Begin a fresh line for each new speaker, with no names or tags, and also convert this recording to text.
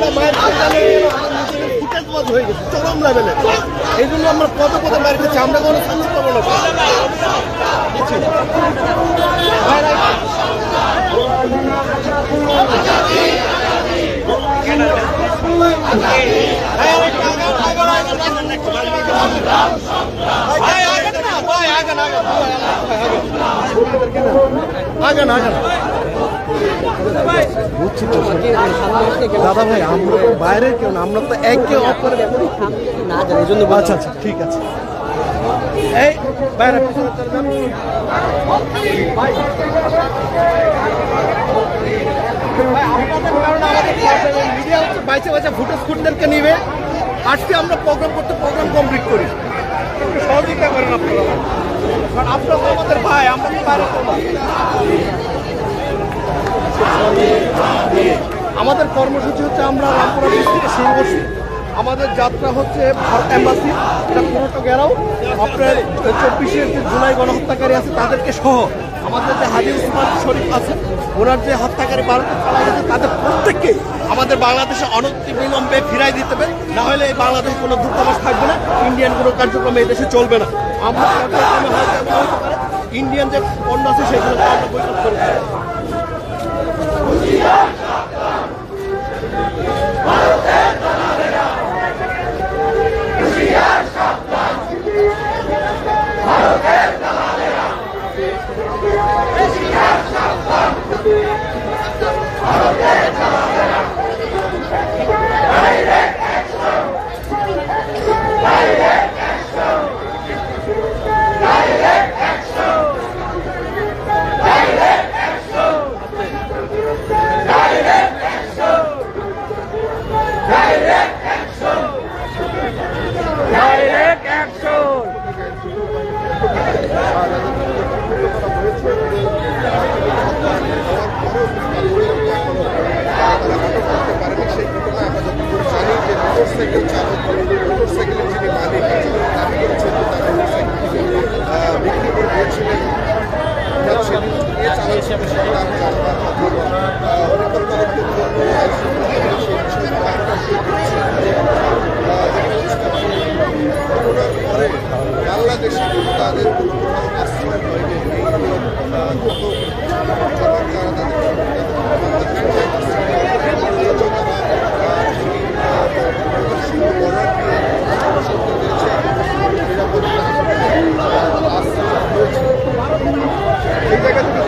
আমরা মায়ের ফুটেজবাজ হয়ে গেছি চরম লেভেলে। এই জন্য আমরা পদে পদে মার খেয়েছি, আমরা কোনো সাপোর্ট করবো না। আগে না বুঝছি তো দাদা ভাই, আমরা তো বাইরের কেউ না, আমরা তো একে অপরের না জানি, এই জন্য। আচ্ছা আচ্ছা ঠিক আছে, এই বাইরে মিডিয়া হচ্ছে বাইচে বাইচে ফুটেজ ফুটদেরকে নিবে। আজকে আমরা প্রোগ্রাম করতে প্রোগ্রাম কমপ্লিট করি, সহযোগিতা করেন আপনারা, কারণ আপনারা আমাদের ভাই, আমরা তো বাইরে। আমাদের কর্মসূচি হচ্ছে আমরা রামপুরা ব্রিজ থেকে শিলবসি, আমাদের যাত্রা হচ্ছে ভারত এম্বাসি, এটা পুরোটা গেরাও আপনার 24 যে জুলাই গণহত্যাকারী আছে তাদেরকে সহ আমাদের যে হাজি উসমান শরীফ আছে, ওনার যে হত্যাকারী ভারতে চালা গেছে, তাদের প্রত্যেককে আমাদের বাংলাদেশে অনতিবিলম্বে ফিরাই দিতে হবে, না হলে এই বাংলাদেশে কোনো দূতাবাস থাকবে না, ইন্ডিয়ান কোনো কার্যক্রম এই দেশে চলবে না। আমরা ইন্ডিয়ান যে পণ্য আছে সেগুলো আমরা বৈঠক করে বাংলাদেশে তাদের আশ্রয় হয়নি। এই জায়গা থেকে